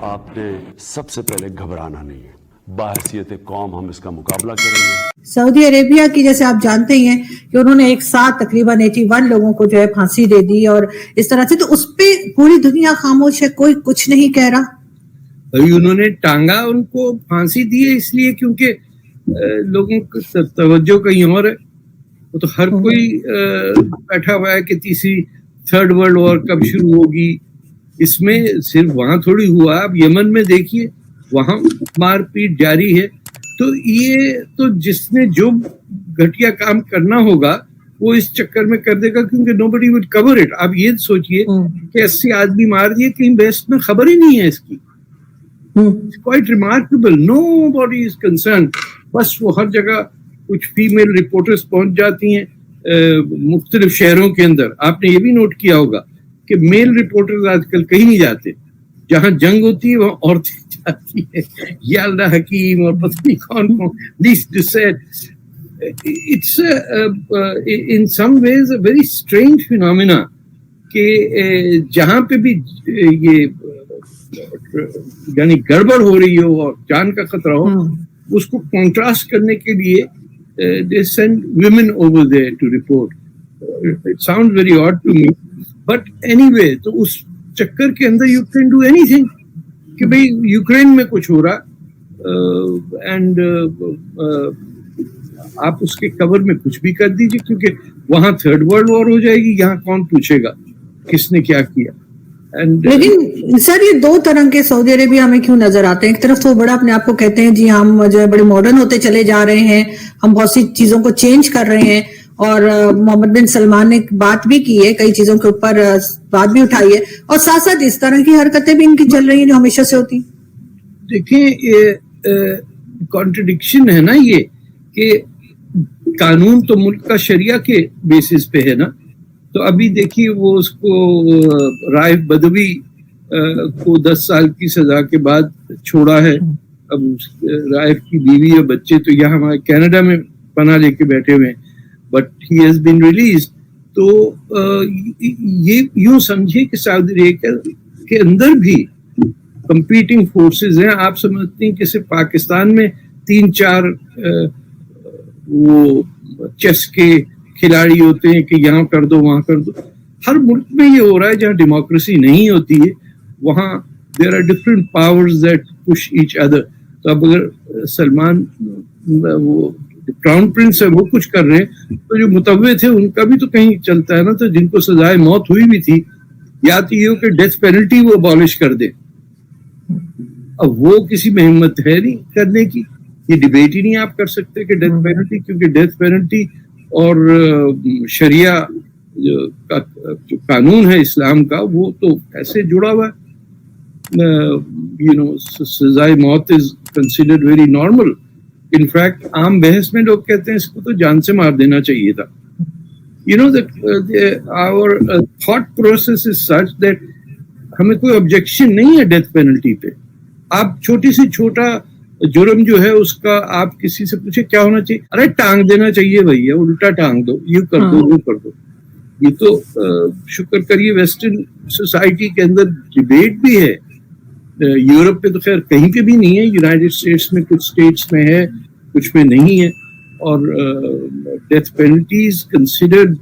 آپ نے سب سے پہلے گھبرانا نہیں ہے. بحیثیت قوم ہم اس کا مقابلہ کریں گے. سعودی عربیہ کی جیسے آپ جانتے ہی ہیں کہ انہوں نے ایک ساتھ تقریباً 81 لوگوں کو جو ہے پھانسی دے دی اور اس طرح سے, تو اس پہ پوری دنیا خاموش ہے, کوئی کچھ نہیں کہہ رہا. ابھی انہوں نے ٹانگا ان کو پھانسی دی ہے اس لیے کیونکہ لوگوں کی توجہ کہیں اور ہے. وہ تو ہر کوئی بیٹھا ہوا ہے کہ تیسری تھرڈ ورلڈ وار کب شروع ہوگی. اس میں صرف وہاں تھوڑی ہوا, آپ یمن میں دیکھیے وہاں مار پیٹ جاری ہے. تو یہ تو جس نے جو گھٹیا کام کرنا ہوگا وہ اس چکر میں کر دے گا کیونکہ nobody would cover it. آپ یہ سوچئے کہ 80 آدمی مار دیے, کہیں بیسٹ میں خبر ہی نہیں ہے اس کی. quite remarkable, nobody is concerned. بس وہ ہر جگہ کچھ فیمیل رپورٹرز پہنچ جاتی ہیں مختلف شہروں کے اندر. آپ نے یہ بھی نوٹ کیا ہوگا کہ میل رپورٹرز آج کل کہیں نہیں جاتے, جہاں جنگ ہوتی ہے وہاں عورتیں جاتی ہیں. یا اللہ حکیم اور پتہ نہیں کون کون. It's in some ways a very strange phenomena کہ جہاں پہ بھی یہ یعنی گڑبڑ ہو رہی ہو اور جان کا خطرہ ہو, اس کو کنٹراسٹ کرنے کے لیے they send women over there to report. It sounds very odd to me, but anyway, تو اس چکر کے اندر you can do anything کہ بھئی یوکرین میں کچھ ہو رہا اینڈ آپ اس کے کور میں کچھ بھی کر دیجیے کیونکہ وہاں تھرڈ ورلڈ وار ہو جائے گی. یہاں کون پوچھے گا کس نے کیا کیا. لیکن سر یہ دو طرح کے سعودی عربیہ ہمیں کیوں نظر آتے ہیں؟ ایک طرف تو بڑا اپنے آپ کو کہتے ہیں جی ہم جو ہے بڑے ماڈرن ہوتے چلے جا رہے ہیں, ہم بہت سی چیزوں کو چینج کر رہے ہیں, اور محمد بن سلمان نے بات بھی کی ہے, کئی چیزوں کے اوپر بات بھی اٹھائی ہے, اور ساتھ ساتھ اس طرح کی حرکتیں بھی ان کی چل رہی ہیں جو ہمیشہ سے ہوتی. دیکھیں یہ کانٹرڈکشن ہے نا یہ کہ قانون تو ملک کا شریعہ کے بیسس پہ ہے نا. تو ابھی دیکھیے وہ اس کو رائف بدوی کو 10 سال کی سزا کے بعد چھوڑا ہے. اب رائف کی بیوی اور بچے تو یہاں ہمارے کینیڈا میں پناہ لے کے بیٹھے ہوئے ہیں, but he has been released. تو یہ یوں سمجھے کہ سعودی عربیہ کے اندر بھی کمپیٹنگ فورسز ہیں. آپ سمجھتے ہیں کہ صرف پاکستان میں 3-4 وہ چیس کے کھلاڑی ہوتے ہیں کہ یہاں کر دو وہاں کر دو. ہر ملک میں یہ ہو رہا ہے جہاں ڈیموکریسی نہیں ہوتی ہے وہاں there are different powers that push each other. تو اب اگر سلمان وہ کراؤن پرنس ہے وہ کچھ کر رہے ہیں تو جو متوع تھے ان کا بھی تو کہیں چلتا ہے نا. تو جن کو سزائے موت ہوئی بھی تھی یا تو یہ ہو کہ ڈیتھ پینلٹی وہ ابالش کر دے. اب وہ کسی میں ہمت ہے نہیں کرنے کی. یہ ڈبیٹ ہی نہیں آپ کر سکتے کہ ڈیتھ پینلٹی, کیونکہ ڈیتھ پینلٹی اور شریعہ کا جو قانون ہے اسلام کا وہ تو ایسے جڑا ہوا ہے. سزائے موت is considered very normal. In fact عام بحث میں لوگ کہتے ہیں اس کو تو جان سے مار دینا چاہیے تھا. our thought process is such that ہمیں کوئی آبجیکشن نہیں ہے ڈیتھ پینلٹی پہ. آپ چھوٹی سے چھوٹا جرم جو ہے اس کا آپ کسی سے پوچھے کیا ہونا چاہیے, ارے ٹانگ دینا چاہیے بھیا, الٹا ٹانگ دو, یہ کر دو وہ کر دو. یہ تو شکر کریے ویسٹرن سوسائٹی کے اندر ڈبیٹ بھی ہے. یورپ پہ تو خیر کہیں پہ بھی نہیں ہے, یونائٹڈ اسٹیٹس میں کچھ اسٹیٹس میں ہے کچھ میں نہیں ہے. اور ڈیتھ پینلٹیز کنسیڈرڈ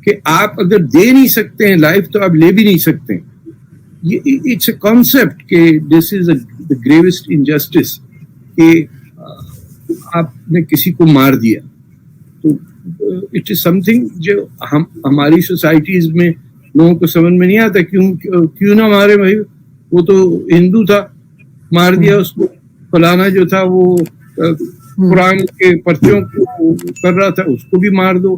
کہ آپ اگر دے نہیں سکتے ہیں لائف تو آپ لے بھی نہیں سکتے. اٹس اے کانسیپٹ کہ دس از the gravest injustice کہ آپ نے کسی کو مار دیا. تو اٹ از سم تھنگ جو ہماری سوسائٹیز میں لوگوں کو سمجھ میں نہیں آتا. کیوں نہ مارے بھائی, وہ تو ہندو تھا مار دیا اس کو, فلانا جو تھا وہ قرآن کے پرچوں کو کر رہا تھا اس کو بھی مار دو,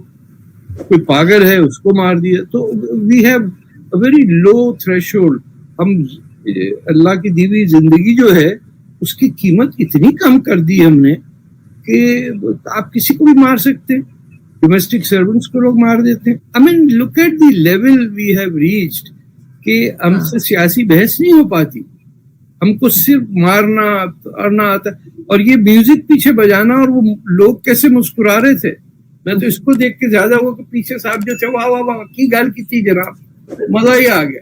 کوئی پاگل ہے اس کو مار دیا. تو we have a very low threshold. ہم اللہ کی دی ہوئی زندگی جو ہے اس کی قیمت اتنی کم کر دی ہم نے کہ آپ کسی کو بھی مار سکتے ہیں. ڈومیسٹک سرونٹس کو لوگ مار دیتے ہیں. I mean, look at the level we have reached کہ ہم سے سیاسی بحث نہیں ہو پاتی. ہم کو صرف مارنا آتا. اور یہ میوزک پیچھے بجانا اور وہ لوگ کیسے مسکرا رہے تھے. میں تو اس کو دیکھ کے زیادہ ہوا کہ پیچھے صاحب جو تھے واہ واہ واہ کی گال کی تھی جناب, مزہ ہی آ گیا.